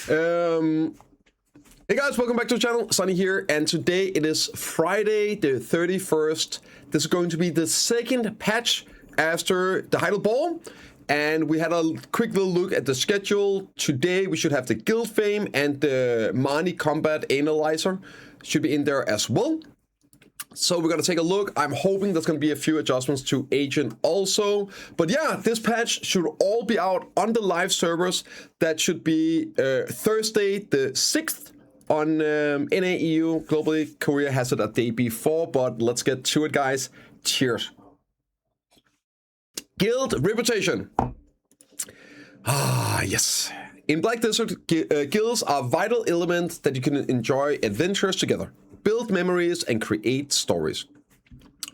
Hey guys, welcome back to the channel. Sunny here, and today it is Friday the 31st. This is going to be the second patch after the Heidel Ball, and we had a quick little look at the schedule. Today we should have the Guild Fame and the Mani Combat Analyzer should be in there as well. So we're going to take a look. I'm hoping there's going to be a few adjustments to Agent also. But yeah, this patch should all be out on the live servers. That should be Thursday the 6th on NAEU. Globally, Korea has it a day before, but let's get to it, guys. Cheers. Guild Reputation. Ah, yes. In Black Desert, guilds are vital elements that you can enjoy adventures together, build memories, and create stories.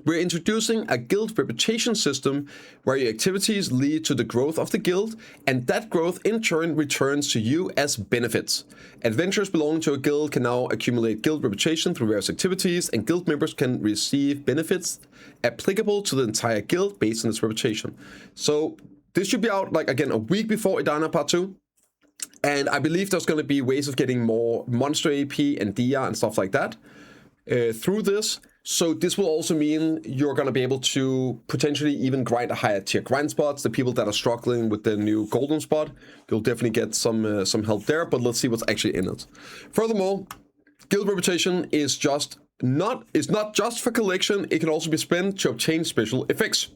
We're introducing a guild reputation system where your activities lead to the growth of the guild, and that growth in turn returns to you as benefits. Adventurers belonging to a guild can now accumulate guild reputation through various activities, and guild members can receive benefits applicable to the entire guild based on this reputation. So this should be out, like, again, a week before Idana Part 2. And I believe there's going to be ways of getting more monster AP and Dia and stuff like that through this. So this will also mean you're going to be able to potentially even grind a higher tier grind spots. The people that are struggling with the new golden spot, you'll definitely get some help there. But let's see what's actually in it. Furthermore, guild reputation is not just for collection. It can also be spent to obtain special effects.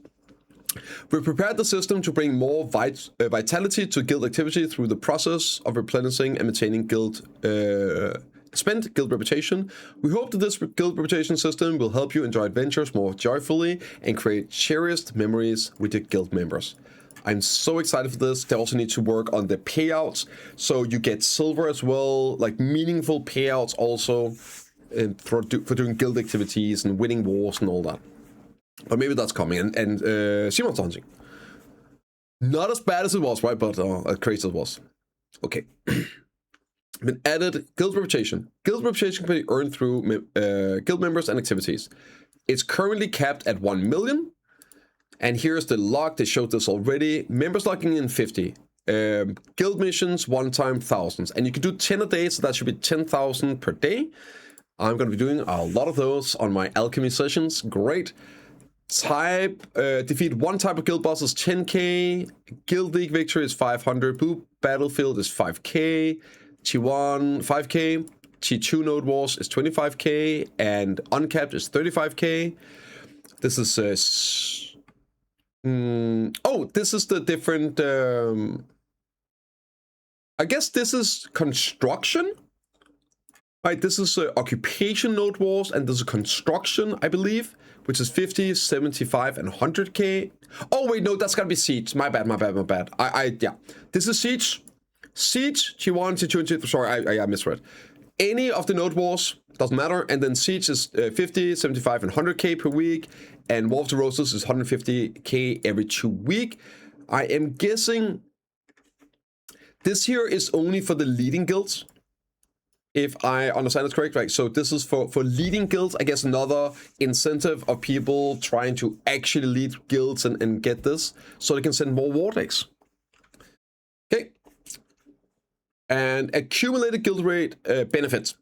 We've prepared the system to bring more vitality to guild activity through the process of replenishing and maintaining spent guild reputation. We hope that this guild reputation system will help you enjoy adventures more joyfully and create cherished memories with your guild members. I'm so excited for this. They also need to work on the payouts, so you get silver as well, like meaningful payouts also for doing guild activities and winning wars and all that. But maybe that's coming, and Simon's hunting. Not as bad as it was, right? But as crazy as it was. Okay. Been added guild reputation. Guild reputation can be earned through guild members and activities. It's currently capped at 1 million. And here's the log. They showed this already. Members logging in 50. Guild missions, one-time thousands. And you can do 10 a day, so that should be 10,000 per day. I'm going to be doing a lot of those on my alchemy sessions. Great. Type, defeat one type of guild boss is 10k, guild league victory is 500, boop battlefield is 5k, T1 5k, T2 node wars is 25k, and uncapped is 35k. This is this is the different I guess this is construction. Right, this is occupation node wars, and this is construction, I believe, which is 50, 75, and 100k. Oh, wait, no, that's gotta be siege. My bad. Yeah. This is siege. Siege, T1, T2, and T3. Sorry, I misread. Any of the node wars, doesn't matter. And then siege is 50, 75, and 100k per week. And War of the Roses is 150k every 2 weeks. I am guessing this here is only for the leading guilds, if I understand it correct, right? So this is for leading guilds. I guess another incentive of people trying to actually lead guilds and get this, so they can send more war decks. Okay. And accumulated guild rate benefits.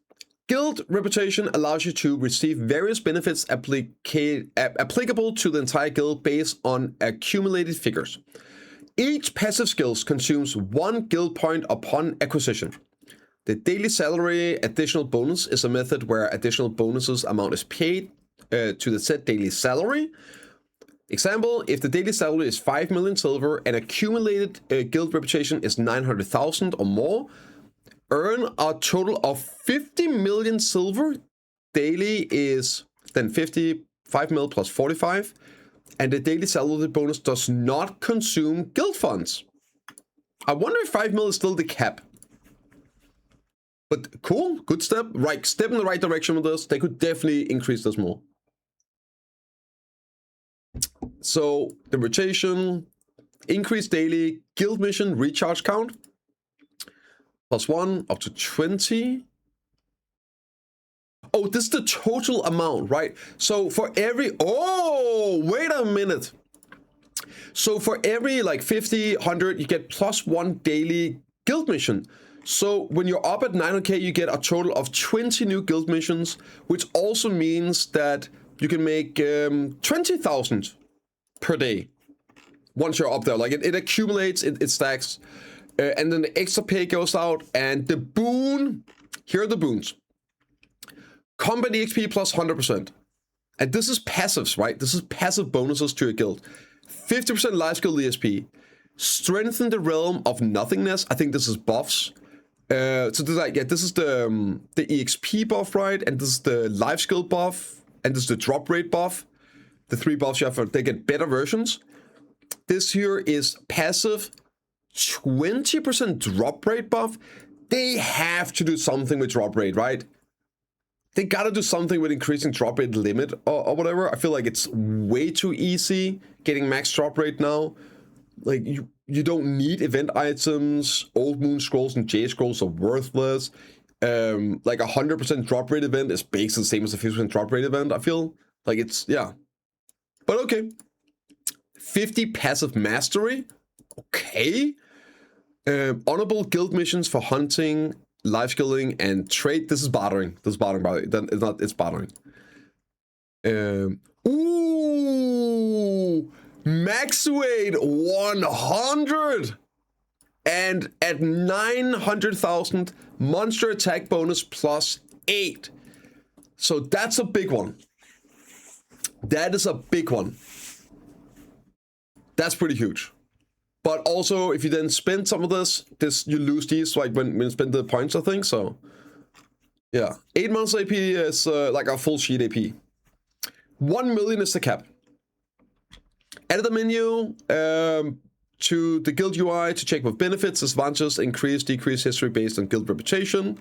Guild reputation allows you to receive various benefits applicable to the entire guild based on accumulated figures. Each passive skill consumes 1 guild point upon acquisition. The daily salary additional bonus is a method where additional bonuses amount is paid to the set daily salary. Example, if the daily salary is 5 million silver and accumulated guild reputation is 900,000 or more, earn a total of 50 million silver. Daily is then 55 mil plus 45, and the daily salary bonus does not consume guild funds. I wonder if 5 mil is still the cap. But cool, good step. Right, step in the right direction with this. They could definitely increase this more. So the rotation, increase daily guild mission recharge count, +1 up to 20. Oh, this is the total amount, right? So for every, oh, wait a minute. So for every like 50, 100, you get +1 daily guild mission. So when you're up at 900k, you get a total of 20 new guild missions, which also means that you can make 20,000 per day once you're up there. Like it accumulates, it stacks, and then the extra pay goes out. And the boon, here are the boons: combat EXP plus 100%. And this is passives, right? This is passive bonuses to your guild. 50% life skill ESP. Strengthen the realm of nothingness. I think this is buffs. So this is like, yeah, this is the EXP buff, right? And this is the life skill buff, and this is the drop rate buff. The 3 buffs you have, they get better versions. This here is passive 20% drop rate buff. They have to do something with drop rate, right? They gotta do something with increasing drop rate limit or whatever. I feel like it's way too easy getting max drop rate now. Like you don't need event items. Old Moon Scrolls and J Scrolls are worthless. Like 100% drop rate event is basically the same as a 50% drop rate event. I feel like it's, yeah. But okay. 50 passive mastery. Okay. Honorable guild missions for hunting, life skilling, and trade. This is bartering. This is bartering, by the way. It's not, it's bartering. Ooh! Max weight 100! And at 900,000, monster attack bonus plus 8. So that's a big one. That is a big one. That's pretty huge. But also, if you then spend some of this you lose these, like when you spend the points, I think. So, yeah. 8 months AP is like a full sheet AP. 1 million is the cap. Edit the menu to the guild UI to check with benefits, disadvantages, increase, decrease history based on guild reputation.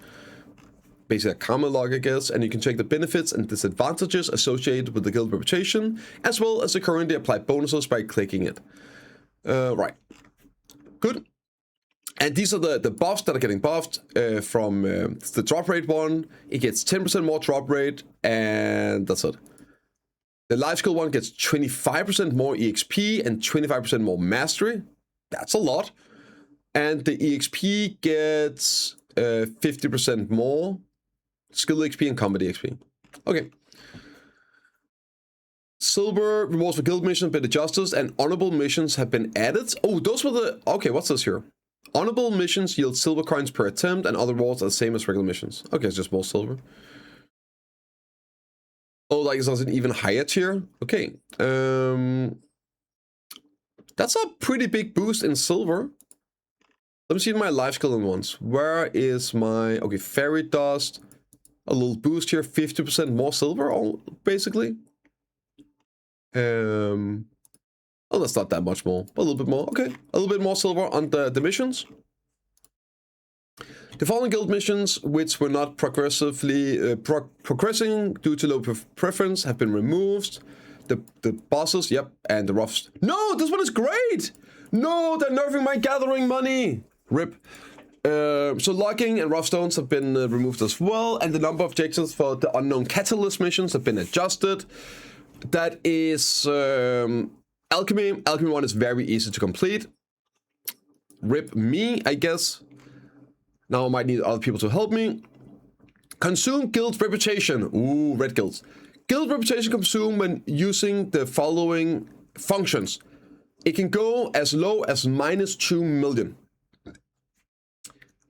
Basically a karma log, I guess. And you can check the benefits and disadvantages associated with the guild reputation, as well as the currently applied bonuses by clicking it. Right. Good. And these are the buffs that are getting buffed from the drop rate one. It gets 10% more drop rate, and that's it. The life skill one gets 25% more EXP and 25% more mastery. That's a lot. And the EXP gets 50% more skill XP and combat XP. Okay. Silver rewards for guild missions have been adjusted, and honorable missions have been added. Oh, those were the... Okay, what's this here? Honorable missions yield silver coins per attempt, and other rewards are the same as regular missions. Okay, it's just more silver. Oh, like it's an even higher tier? Okay. That's a pretty big boost in silver. Let me see my life skill in once. Where is my... Okay, fairy dust. A little boost here. 50% more silver, basically. Oh, that's not that much more. A little bit more. Okay. A little bit more silver on the missions. The following guild missions, which were not progressing due to low preference, have been removed. The bosses, yep, and the roughs. No, this one is great! No, they're nerfing my gathering money! RIP. So logging and rough stones have been removed as well, and the number of objectives for the unknown catalyst missions have been adjusted. That is alchemy. Alchemy 1 is very easy to complete. RIP me, I guess. Now I might need other people to help me. Consume guild reputation. Ooh, red guilds. Guild reputation consumed when using the following functions. It can go as low as -2 million.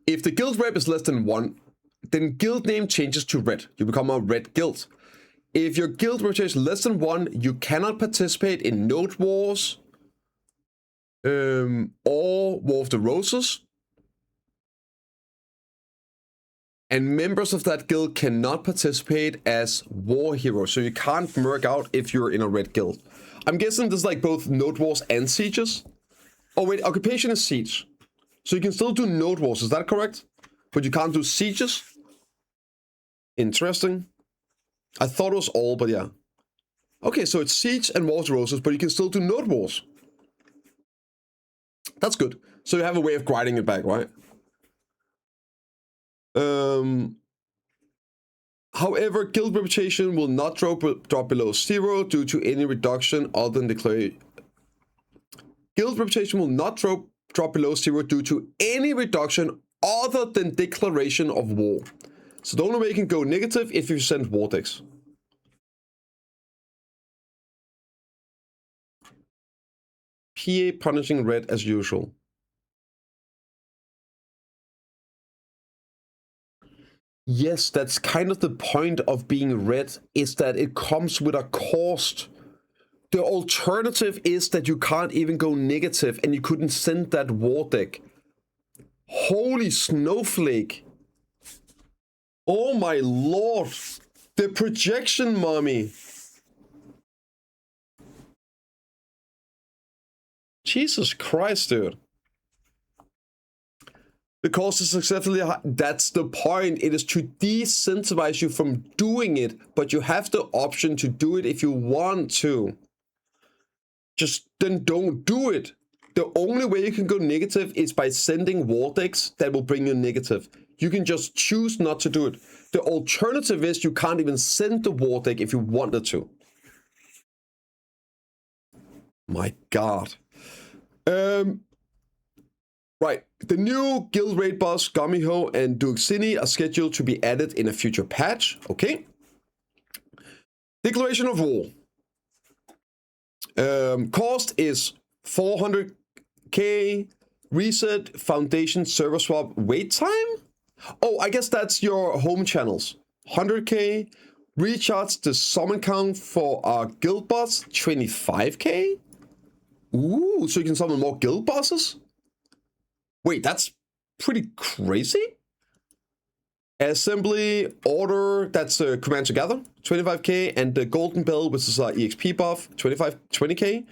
If the guild rep is less than 1, then guild name changes to red. You become a red guild. If your guild reputation is less than 1, you cannot participate in Node Wars or War of the Roses. And members of that guild cannot participate as war heroes. So you can't merc out if you're in a red guild. I'm guessing this is like both Node Wars and Sieges. Oh wait, Occupation is Siege. So you can still do Node Wars, is that correct? But you can't do Sieges? Interesting. I thought it was all, but yeah. Okay, so it's Siege and War of the Roses, but you can still do Node Wars. That's good. So you have a way of grinding it back, right? However, guild reputation will not drop below 0 due to any reduction other than declaration. Guild reputation will not drop below 0 due to any reduction other than declaration of war. So the only way you can go negative if you send vortex. PA punishing red as usual. Yes, that's kind of the point of being red, is that it comes with a cost. The alternative is that you can't even go negative and you couldn't send that war deck. Holy snowflake. Oh my lord. The projection mommy. Jesus Christ, dude. The cost is excessively high. That's the point. It is to disincentivize you from doing it, but you have the option to do it if you want to. Just then don't do it. The only way you can go negative is by sending war decks that will bring you negative. You can just choose not to do it. The alternative is you can't even send the war deck if you wanted to. My god. Right. The new guild raid boss, Gumiho and Duxini, are scheduled to be added in a future patch. Okay. Declaration of war. Cost is 400k. Reset foundation server swap wait time. Oh, I guess that's your home channels. 100k. Recharge the summon count for our guild boss. 25k. Ooh, so you can summon more guild bosses? Wait, that's pretty crazy. Assembly order, that's command to gather, 25k, and the golden bell, which is exp buff, 20k.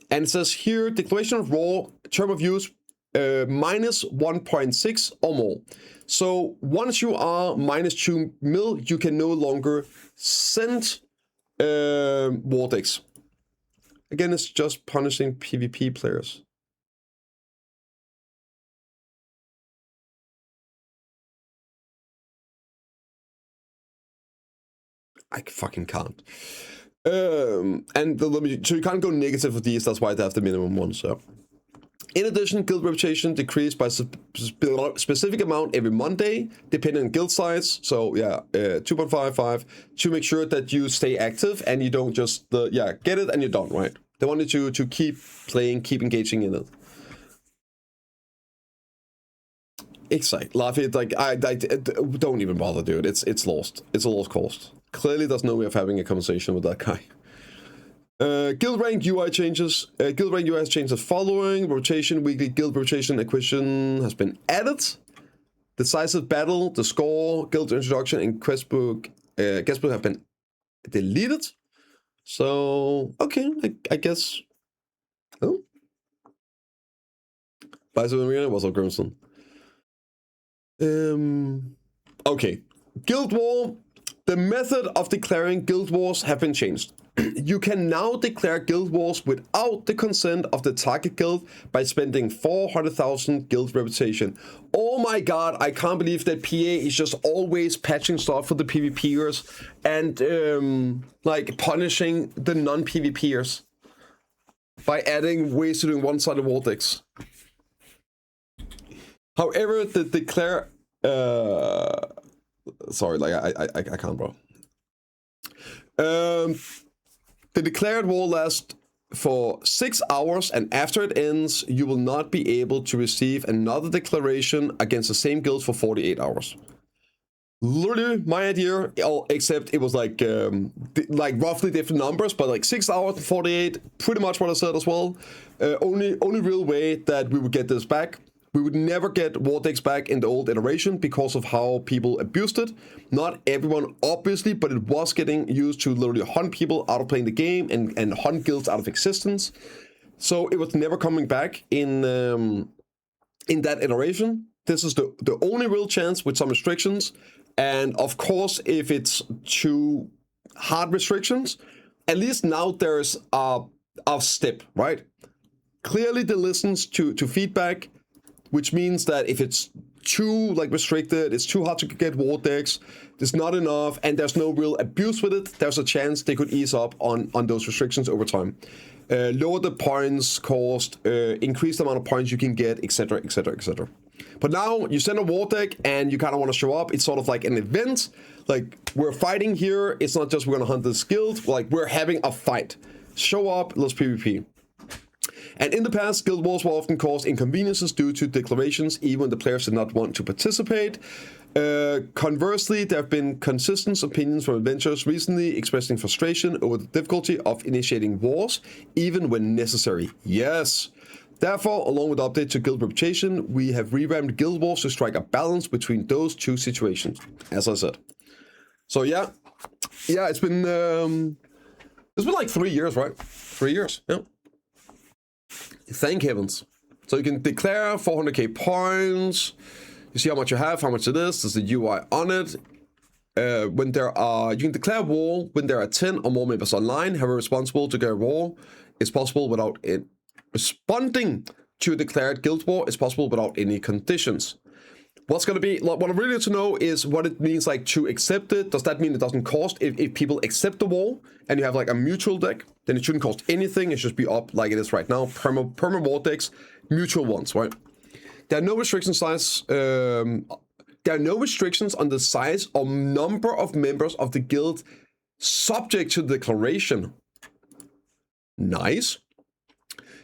And it says here, declaration of raw, term of use, minus 1.6 or more. So once you are minus 2 mil, you can no longer send vortex. Again, it's just punishing PvP players. I fucking can't. And so you can't go negative with these. That's why they have the minimum one. So, in addition, guild reputation decreased by specific amount every Monday, depending on guild size. So yeah, 2.55 to make sure that you stay active and you don't just get it and you're done. Right? They wanted you to keep playing, keep engaging in it. Excite, Laffy, like I don't even bother, dude. It's lost. It's a lost cause. Clearly, there's no way of having a conversation with that guy. Guild rank UI changes. Guild rank UI has changed the following: rotation, weekly guild rotation acquisition has been added. Decisive battle, the score, guild introduction, and guestbook have been deleted. So okay, I guess. Oh, Bison Arena was all Grimson. Okay, Guild War. The method of declaring guild wars have been changed. You can now declare guild wars without the consent of the target guild by spending 400,000 guild reputation. Oh my god, I can't believe that PA is just always patching stuff for the PvPers and like punishing the non-PvPers by adding ways to doing one-sided vortex. However, the declare sorry, like I can't, bro. The declared war lasts for 6 hours, and after it ends, you will not be able to receive another declaration against the same guild for 48 hours. Literally my idea, except it was like roughly different numbers, but like 6 hours and 48, pretty much what I said as well. Only real way that we would get this back. We would never get Vortex back in the old iteration because of how people abused it. Not everyone, obviously, but it was getting used to literally hunt people out of playing the game and hunt guilds out of existence. So it was never coming back in that iteration. This is the only real chance with some restrictions. And of course, if it's too hard restrictions, at least now there's a step, right? Clearly, they listens to feedback, which means that if it's too like restricted, it's too hard to get war decks, there's not enough, and there's no real abuse with it, there's a chance they could ease up on those restrictions over time. Lower the points cost, increase the amount of points you can get, etc, etc, etc. But now you send a war deck and you kind of want to show up. It's sort of like an event. Like, we're fighting here. It's not just we're going to hunt this guild. Like, we're having a fight. Show up, let's PvP. And in the past, guild wars will often cause inconveniences due to declarations, even when the players did not want to participate. Conversely, there have been consistent opinions from adventurers recently expressing frustration over the difficulty of initiating wars, even when necessary. Yes. Therefore, along with the update to guild reputation, we have revamped guild wars to strike a balance between those two situations, as I said. So yeah, it's been like 3 years, right? 3 years, yeah. Thank heavens. So you can declare 400k points. You see how much you have, how much it is. There's the UI on it. When there are, you can declare war when there are 10 or more members online. However, responsible to declare war is possible without it. Responding to a declared guild war is possible without any conditions. What's going to be, what I really need to know is what it means, like, to accept it. Does that mean it doesn't cost? If people accept the war and you have like a mutual deck, then it shouldn't cost anything. It should be up like it is right now. Perma war decks, mutual ones, right? There are no restrictions there are no restrictions on the size or number of members of the guild subject to the declaration. Nice.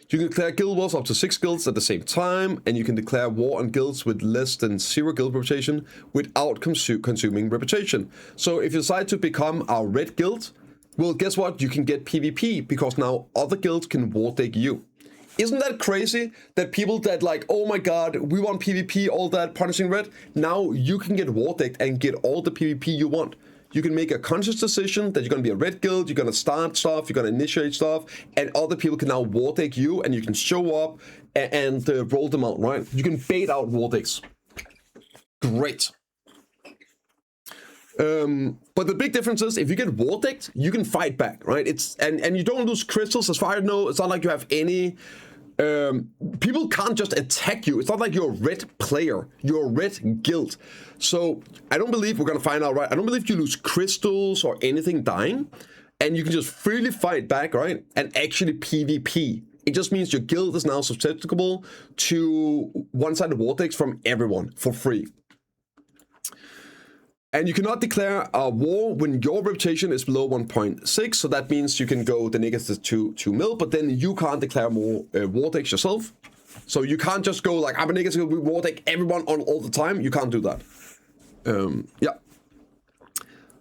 You can declare guild wars up to 6 guilds at the same time, and you can declare war on guilds with less than 0 guild reputation without consuming reputation. So if you decide to become our red guild, well, guess what? You can get PvP, because now other guilds can war deck you. Isn't that crazy that people that like, oh my god, we want PvP, all that, punishing red, now you can get war decked and get all the PvP you want. You can make a conscious decision that you're going to be a red guild, you're going to start stuff, you're going to initiate stuff, and other people can now war deck you, and you can show up and roll them out, right? You can bait out war decks. Great. But the big difference is, if you get war decked, you can fight back, right? And you don't lose crystals, as far as I know. It's not like you have any... people can't just attack you. It's not like you're a red player, you're a red guild. So I don't believe, we're gonna find out, right? I don't believe you lose crystals or anything dying, and you can just freely fight back, right? And actually PvP. It just means your guild is now susceptible to one-sided war decks from everyone for free. And you cannot declare a war when your reputation is below 1.6, so that means you can go the negative 2 mil, but then you can't declare more war decks yourself. So you can't just go like, I'm a negative war deck everyone on all the time. You can't do that. Yeah.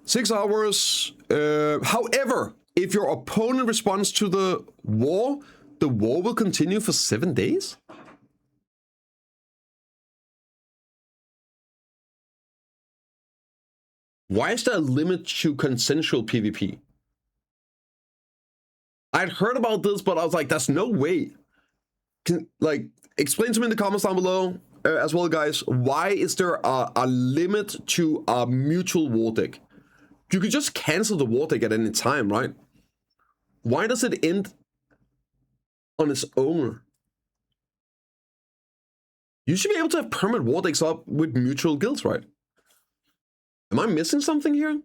6 hours. However, if your opponent responds to the war will continue for 7 days? Why is there a limit to consensual PvP? I'd heard about this, but I was like, there's no way. Explain to me in the comments down below as well, guys. Why is there a limit to a mutual war deck? You could just cancel the war deck at any time, right? Why does it end on its own? You should be able to have permanent war decks up with mutual guilds, right? Am I missing something here?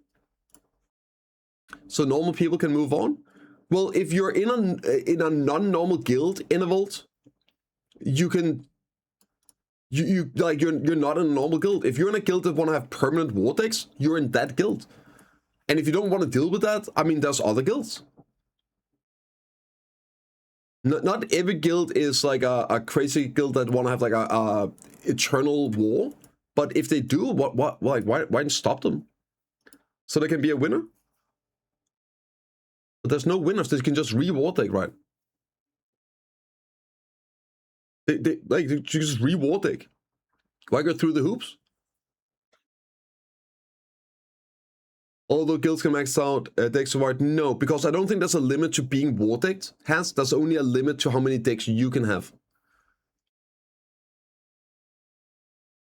So normal people can move on? Well, if you're in a non-normal guild in a vault, you're not in a normal guild. If you're in a guild that want to have permanent war decks, you're in that guild. And if you don't want to deal with that, I mean, there's other guilds. Not every guild is like a crazy guild that want to have like a eternal war. But if they do, why stop them? So they can be a winner? But there's no winners. They can just reward deck, right? They just reward deck. Why go through the hoops? Although guilds can max out decks award, no, because I don't think there's a limit to being war decked. There's only a limit to how many decks you can have.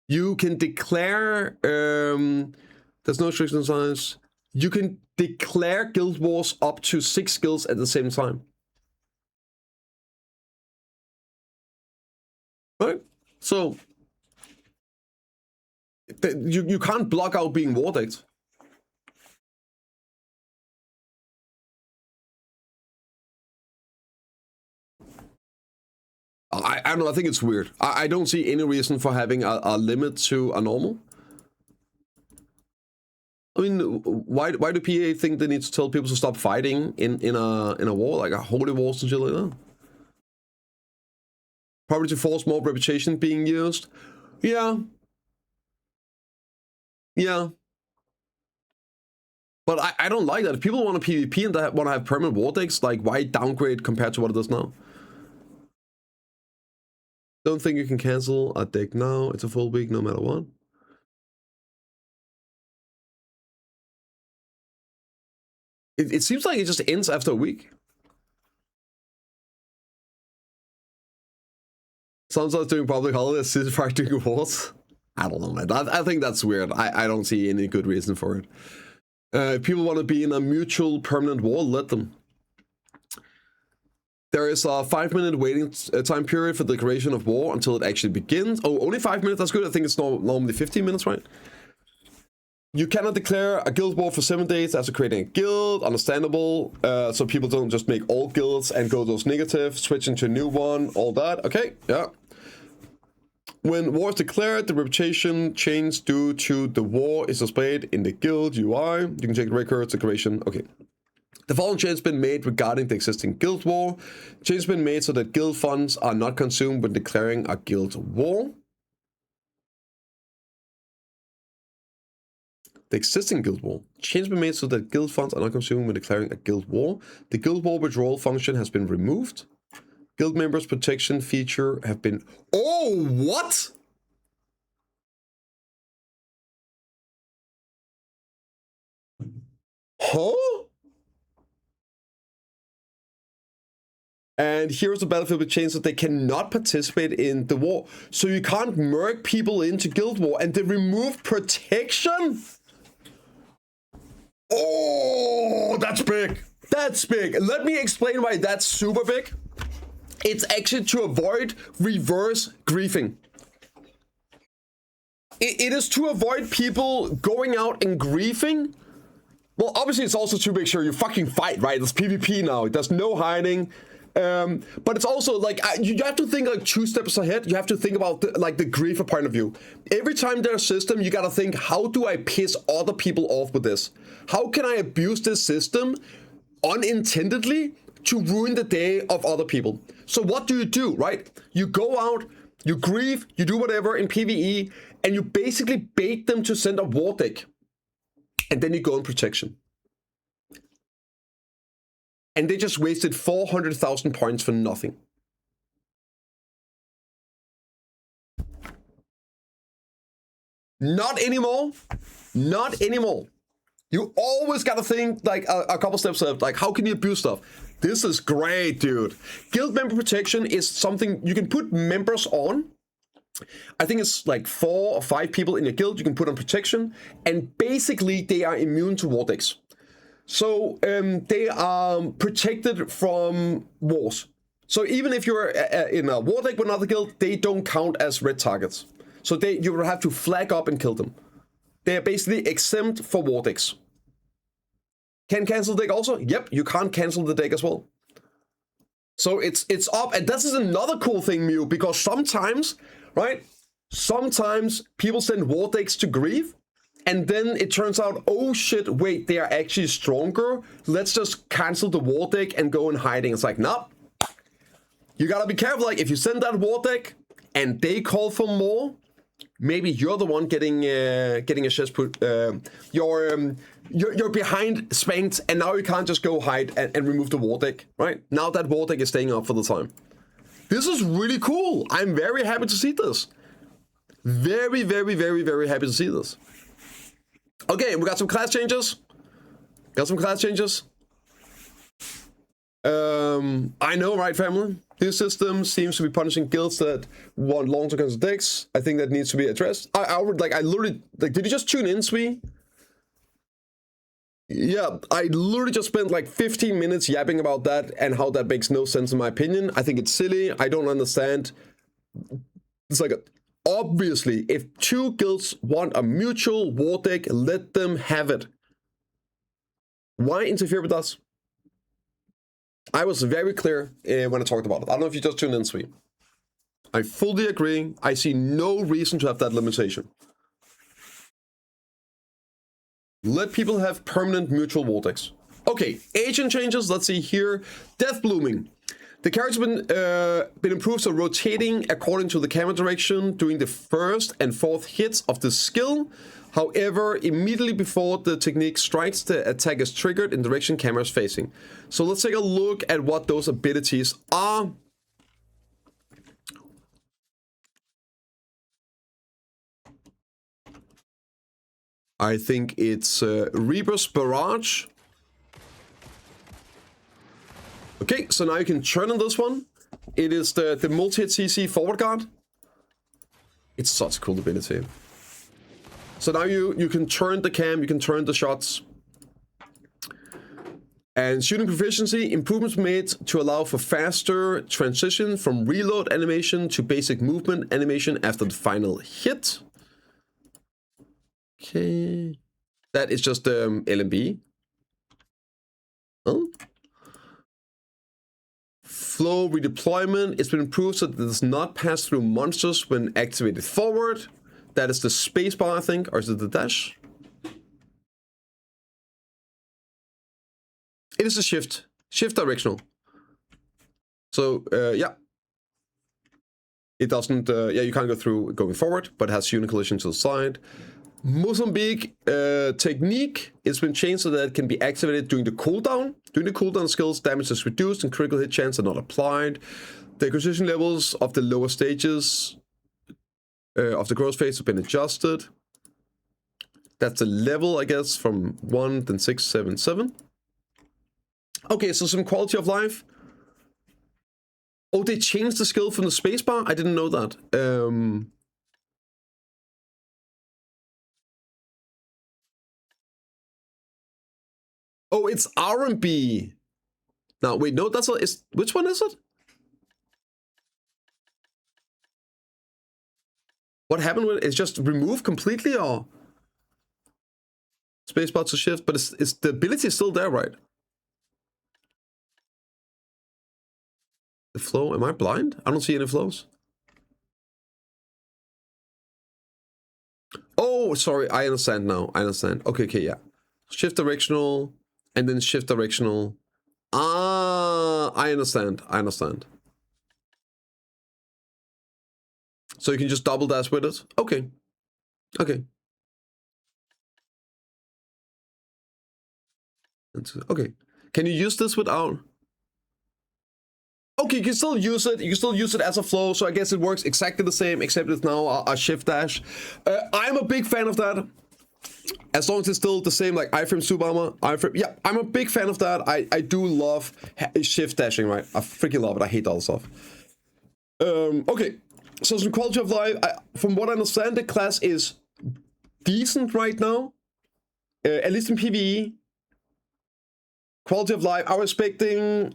You can declare, there's no restriction size. You can declare guild wars up to 6 guilds at the same time. Right? So, You can't block out being war decked. I don't know, I think it's weird. I don't see any reason for having a limit to a normal. I mean, why do PA think they need to tell people to stop fighting in a war, like a holy war and shit like that? Probably to force more reputation being used. Yeah. Yeah. But I don't like that. If people want to PvP and want to have permanent war decks, like, why downgrade compared to what it is now? Don't think you can cancel a deck now. It's a full week no matter what. It seems like it just ends after a week. Sounds like doing public holidays is doing awards. I don't know, man. I think that's weird. I don't see any good reason for it. If people want to be in a mutual permanent war, let them. There is a 5-minute waiting time period for the declaration of war until it actually begins. Oh, only 5 minutes? That's good. I think it's normally 15 minutes, right? You cannot declare a guild war for 7 days after creating a guild. Understandable. So people don't just make old guilds and go those negative, switch into a new one, all that. Okay, yeah. When war is declared, the reputation change due to the war is displayed in the guild UI. You can check records, declaration. Okay. The following change has been made regarding the existing guild war. Change has been made so that guild funds are not consumed when declaring a guild war. The existing guild war. Change has been made so that guild funds are not consumed when declaring a guild war. The guild war withdrawal function has been removed. Guild members protection feature have been... Oh, what? Huh? And here's the battlefield with change that they cannot participate in the war. So you can't merc people into guild war, and they remove protection? Oh, that's big. That's big. Let me explain why that's super big. It's actually to avoid reverse griefing. It is to avoid people going out and griefing. Well, obviously it's also to make sure you fucking fight, right? It's PvP now. There's no hiding. But it's also like you have to think like 2 steps ahead. You have to think about the griefer point of view. Every time there's a system, you gotta think, how do I piss other people off with this? How can I abuse this system unintendedly to ruin the day of other people? So what do, right? You go out, you grieve, you do whatever in PvE, and you basically bait them to send a war deck. And then you go in protection. And they just wasted 400,000 points for nothing. Not anymore. Not anymore. You always gotta think like a couple steps ahead. Like, how can you abuse stuff? This is great, dude. Guild member protection is something you can put members on. I think it's like 4 or 5 people in your guild you can put on protection. And basically, they are immune to war decks. So they are protected from wars. So even if you're in a war deck with another guild, they don't count as red targets. So you will have to flag up and kill them. They are basically exempt for war decks. Can cancel the deck also? Yep, you can't cancel the deck as well. So it's up, and this is another cool thing, Mew, because sometimes, right? Sometimes people send war decks to grieve. And then it turns out, oh shit, wait, they are actually stronger. Let's just cancel the war deck and go in hiding. It's like, nope. You gotta be careful. Like, if you send that war deck and they call for more, maybe you're the one getting a chest put. You're behind spanked, and now you can't just go hide and remove the war deck, right? Now that war deck is staying up for the time. This is really cool. I'm very happy to see this. Very, very, very, very happy to see this. Okay, we got some class changes. I know, right, family? This system seems to be punishing guilds that want long-term cancel decks. I think that needs to be addressed. I literally, like, did you just tune in, Swee? Yeah, I literally just spent like 15 minutes yapping about that and how that makes no sense in my opinion. I think it's silly. I don't understand. It's like an obviously, if two guilds want a mutual war deck, let them have it. Why interfere with us? I was very clear when I talked about it. I don't know if you just tuned in, Sweet. I fully agree. I see no reason to have that limitation. Let people have permanent mutual war decks. Okay, agent changes. Let's see here. Death Blooming. The character's been improved, so rotating according to the camera direction, doing the first and fourth hits of the skill. However, immediately before the technique strikes, the attack is triggered in the direction camera is facing. So let's take a look at what those abilities are. I think it's Reaper's Barrage. Okay, so now you can turn on this one. It is the multi-hit CC forward guard. It's such a cool ability. So now you can turn the cam, you can turn the shots. And shooting proficiency, improvements made to allow for faster transition from reload animation to basic movement animation after the final hit. Okay. That is just LMB. Oh. Flow redeployment. It's been improved so that it does not pass through monsters when activated forward. That is the spacebar, I think, or is it the dash? It is a shift directional. So yeah, it doesn't. Yeah, you can't go through going forward, but it has unit collision to the side. Mozambique technique. It's been changed so that it can be activated during the cooldown. During the cooldown, skills damage is reduced and critical hit chance are not applied. The acquisition levels of the lower stages of the growth phase have been adjusted. That's the level, I guess, from 1, then 6, 7, 7. Okay, so some quality of life. Oh, they changed the skill from the spacebar? I didn't know that. Oh, it's R&B. Now, wait, no, that's not... Which one is it? What happened with it? It's just removed completely, or... Spacebar to shift, but it's the ability is still there, right? The flow, am I blind? I don't see any flows. Oh, sorry, I understand now. I understand. Okay, yeah. Shift directional, and then shift directional. Ah, I understand. So you can just double dash with it? Okay. Okay. Okay. Can you use this without... Okay, you can still use it. You can still use it as a flow, so I guess it works exactly the same, except it's now a shift dash. I'm a big fan of that. As long as it's still the same, like iframe super armor, iframe. Yeah, I'm a big fan of that. I do love shift dashing, right? I freaking love it. I hate all the stuff. Okay, so some quality of life. From what I understand, the class is decent right now, at least in PvE. Quality of life. I was expecting.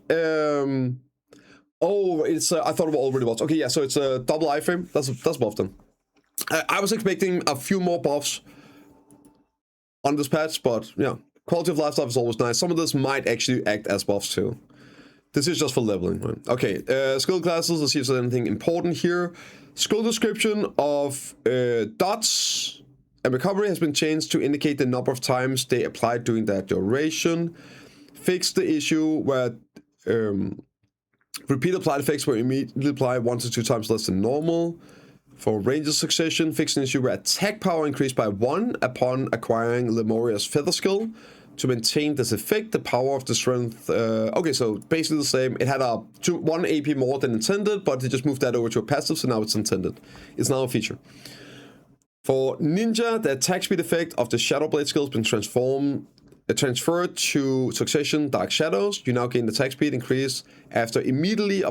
Oh, it's. I thought it already was. Okay, yeah. So it's a double iframe. That's buff then. I was expecting a few more buffs on this patch, but yeah, quality of life stuff is always nice. Some of this might actually act as buffs too. This is just for leveling, right? Okay, skill classes. Let's see if there's anything important here. Skill description of dots and recovery has been changed to indicate the number of times they applied during that duration. Fix the issue where repeat applied effects were immediately applied 1 to 2 times less than normal. For Ranger Succession, fix an issue where attack power increased by 1 upon acquiring Lemuria's Feather Skill. To maintain this effect, the power of the strength... okay, so basically the same. It had 1 AP more than intended, but they just moved that over to a passive, so now it's intended. It's now a feature. For Ninja, the attack speed effect of the Shadow Blade skill has been transferred to Succession Dark Shadows. You now gain attack speed increase after immediately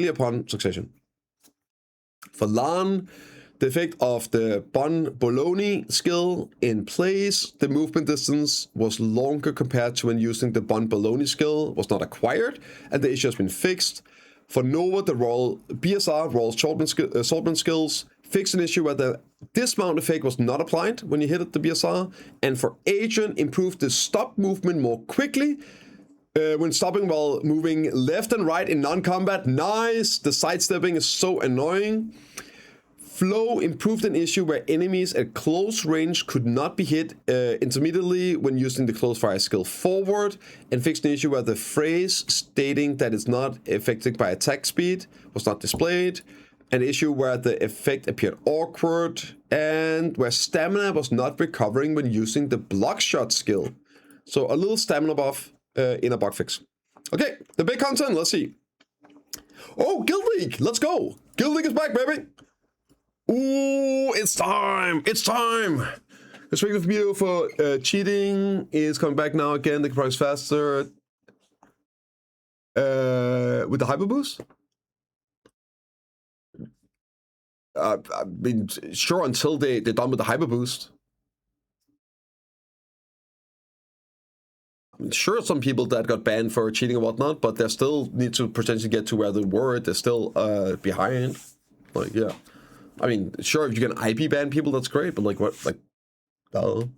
upon Succession. For Lan, the effect of the Bon Bologna skill in place, the movement distance was longer compared to when using the Bon Bologna skill was not acquired, and the issue has been fixed. For Nova, the Royal BSR, Royal Swordman skills, fixed an issue where the dismount effect was not applied when you hit the BSR, and for Agent, improved the stop movement more quickly when stopping while moving left and right in non-combat. Nice! The sidestepping is so annoying. Flow improved an issue where enemies at close range could not be hit intermittently when using the close fire skill forward, and fixed an issue where the phrase stating that it's not affected by attack speed was not displayed, an issue where the effect appeared awkward, and where stamina was not recovering when using the block shot skill. So a little stamina buff in a bug fix. Okay, the big content, let's see. Oh, Guild League, let's go. Guild League is back, baby. Ooh, it's time! It's time! The streak of BDO for cheating is coming back now again. They can progress faster with the hyper boost. I mean, sure, until they're done with the hyper boost. I mean, sure, some people that got banned for cheating and whatnot, but they still need to potentially get to where they were. They're still behind. Like, yeah. I mean, sure, if you can IP ban people, that's great, but like, what? Like, I'll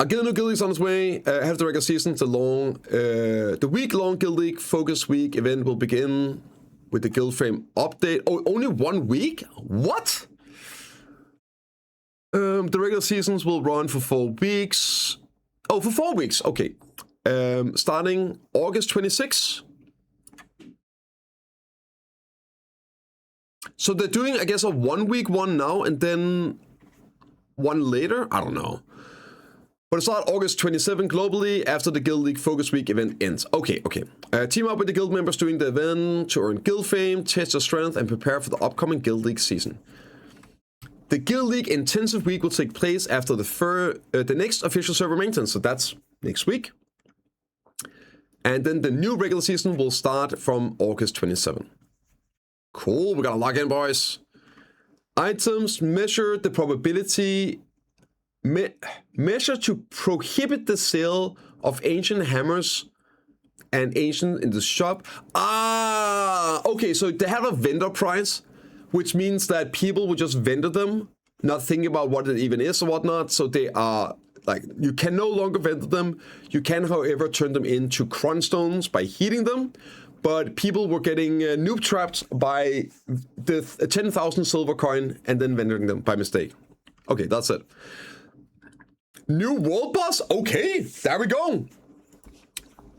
get a new Guild League on its way. Have the regular season. The week-long Guild League Focus Week event will begin with the Guild Frame update. Oh, only 1 week? What? The regular seasons will run for 4 weeks. Oh, for 4 weeks. Okay. Starting August 26th. So they're doing, I guess, a 1 week one now and then one later? I don't know. But it's not August 27 globally after the Guild League Focus Week event ends. Okay. Team up with the guild members during the event to earn guild fame, test your strength, and prepare for the upcoming Guild League season. The Guild League Intensive Week will take place after the next official server maintenance, so that's next week. And then the new regular season will start from August 27. Cool, we gotta log in, boys. Items measure the probability, measure to prohibit the sale of ancient hammers and ancient in the shop. Ah, okay, so they have a vendor price, which means that people will just vendor them, not thinking about what it even is or whatnot. So they are like, you can no longer vendor them. You can, however, turn them into cronstones by heating them. But people were getting noob trapped by the 10,000 silver coin and then vending them by mistake. Okay, that's it. New world boss? Okay, there we go.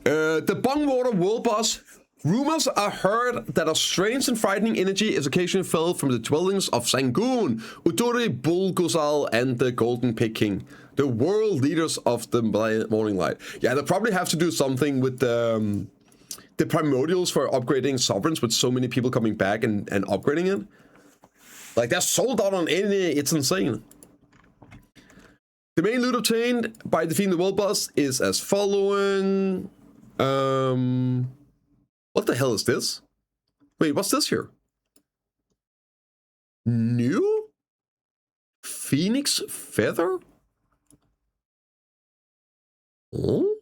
The Bungwater world boss. Rumors are heard that a strange and frightening energy is occasionally felt from the dwellings of Sangoon, Udori, Bulgozal, and the Golden Pig King, the world leaders of the Morning Light. Yeah, they probably have to do something with the primordials for upgrading sovereigns, with so many people coming back and upgrading it. Like, they're sold out on any, it's insane. The main loot obtained by defeating the world boss is as following. What the hell is this? Wait, what's this here? New Pheonix feather? Oh?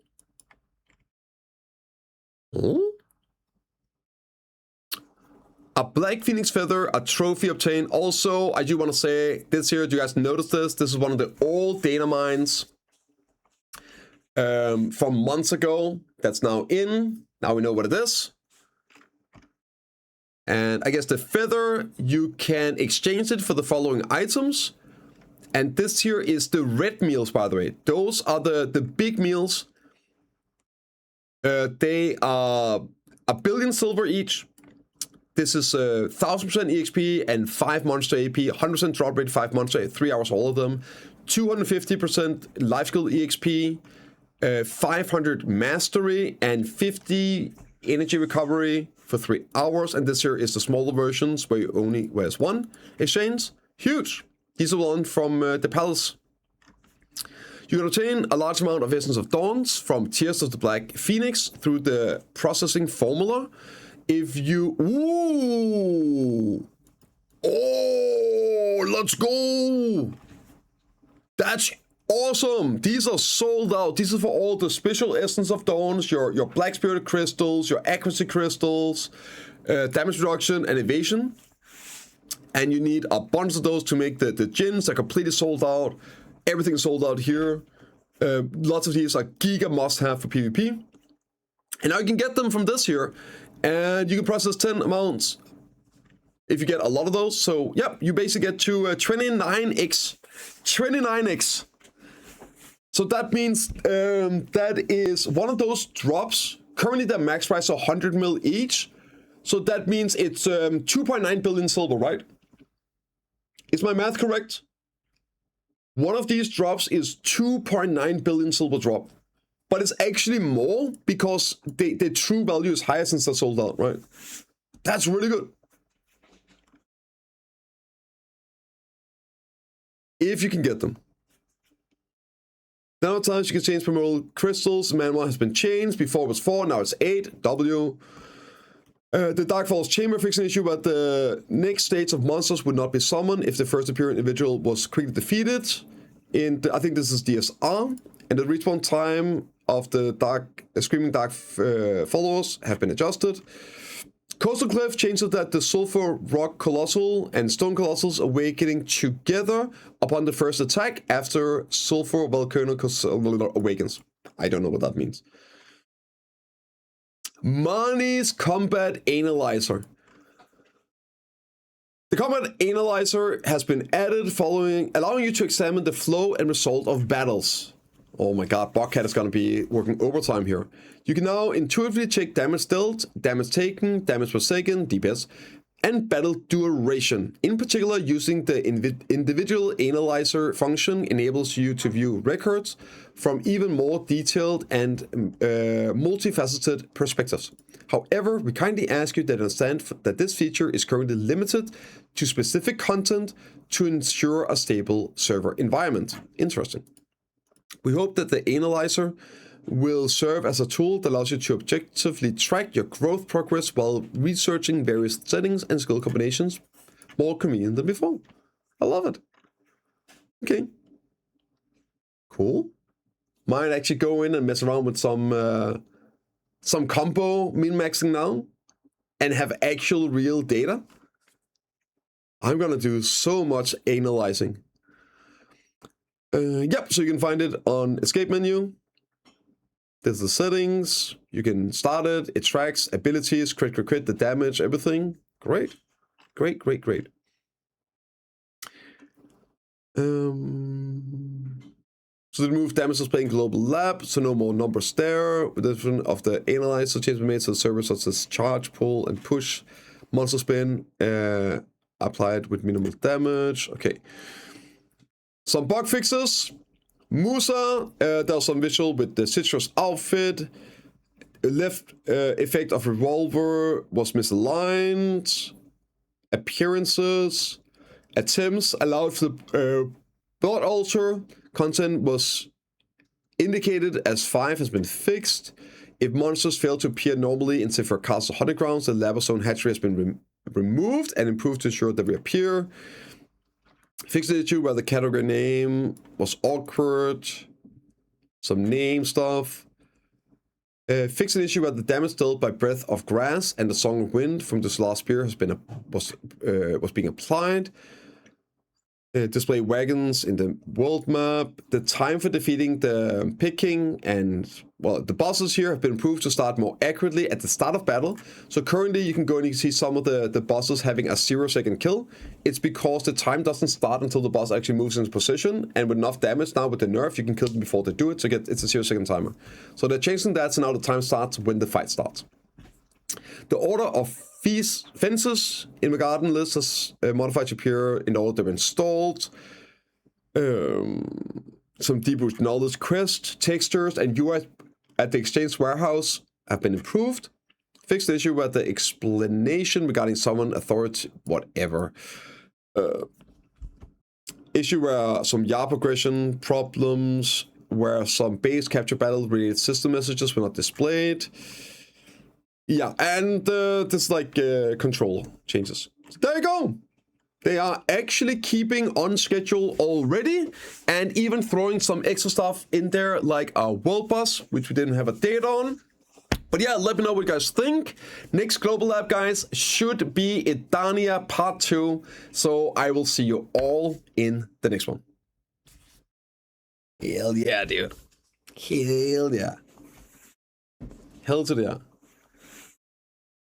Oh? A black Pheonix feather, a trophy obtained. Also, I do want to say this here, do you guys notice this? This is one of the old data mines from months ago that's now in. Now we know what it is. And I guess the feather, you can exchange it for the following items. And this here is the red meals, by the way. Those are the big meals. They are 1 billion silver each. This is 1000% EXP and 5 monster AP, 100% drop rate, 5 monster, 3 hours all of them, 250% life skill EXP, 500 mastery, and 50 energy recovery for 3 hours. And this here is the smaller versions where there's one exchange. Huge. These are one from the palace. You can obtain a large amount of Essence of Dawns from Tears of the Black Pheonix through the processing formula. If you... Ooh! Oh, let's go! That's awesome! These are sold out. These are for all the special Essence of Dawns, your Black Spirit crystals, your accuracy crystals, damage reduction, and evasion. And you need a bunch of those to make the gins are completely sold out. Everything's sold out here. Lots of these are giga must-have for PvP. And now you can get them from this here. And you can process 10 amounts if you get a lot of those. So, yep, you basically get to 29x. 29x. So that means that is one of those drops. Currently, the max price is 100 mil each. So that means it's 2.9 billion silver, right? Is my math correct? One of these drops is 2.9 billion silver drop. But it's actually more because the true value is higher since they're sold out, right? That's really good. If you can get them. Now at times you can change primordial crystals. Manual has been changed. Before it was 4, now it's 8. W. The Dark Falls Chamber fixed an issue, but the next stage of monsters would not be summoned if the first appearing individual was quickly defeated. I think this is DSR. And the respawn time of the Screaming Dark followers have been adjusted. Coastal Cliff changes that the Sulfur Rock Colossal and Stone Colossals awakening together upon the first attack after Sulfur Volcano awakens. I don't know what that means. Mani's Combat Analyzer. The Combat Analyzer has been added allowing you to examine the flow and result of battles. Oh my god, Bobcat is going to be working overtime here. You can now intuitively check damage dealt, damage taken, damage per second, DPS, and battle duration. In particular, using the individual analyzer function enables you to view records from even more detailed and multifaceted perspectives. However, we kindly ask you to understand that this feature is currently limited to specific content to ensure a stable server environment. Interesting. We hope that the analyzer will serve as a tool that allows you to objectively track your growth progress while researching various settings and skill combinations more convenient than before. I love it. Okay. Cool. Might actually go in and mess around with some combo min-maxing now and have actual real data. I'm gonna do so much analyzing. Yep, so you can find it on escape menu. There's the settings. You can start it. It tracks abilities, crit, the damage, everything. Great. Great, great, great. So the remove damage display in global lab, so no more numbers there. With the different of the analyzer changes were made to the servers such as charge, pull, and push. Monster spin applied with minimal damage. Okay. Some bug fixes. Musa, there's some visual with the citrus outfit. Left effect of revolver was misaligned. Appearances. Attempts allowed for the blood altar. Content was indicated as 5 has been fixed. If monsters fail to appear normally in Zephyr Castle Hunting Grounds, the lava zone hatchery has been removed and improved to ensure that they reappear. Fixed the issue where the category name was awkward. Some name stuff. Fixed an issue where the damage dealt by Breath of Grass and the Song of Wind from this last spear has been was being applied. Display wagons in the world map. The time for defeating the picking and, well, the bosses here have been improved to start more accurately at the start of battle. So currently you can go and you can see some of the bosses having a 0-second kill. It's because the time doesn't start until the boss actually moves into position, and with enough damage now with the nerf, you can kill them before they do it, so it's a 0-second timer. So they're changing that, so now the time starts when the fight starts. The order of fences in the garden list has modified to appear in the order they're installed. Some deep root knowledge quest, textures, and UI at the exchange warehouse have been improved. Fixed the issue with the explanation regarding summon authority, whatever. Issue where some YAR progression problems, where some base capture battle related system messages were not displayed. Yeah, and this control changes. So there you go. They are actually keeping on schedule already, and even throwing some extra stuff in there, like our world boss, which we didn't have a date on. But yeah, let me know what you guys think. Next Global Lab, guys, should be Idania Part 2. So I will see you all in the next one. Hell yeah, dude. Hell yeah. Hell to the yeah.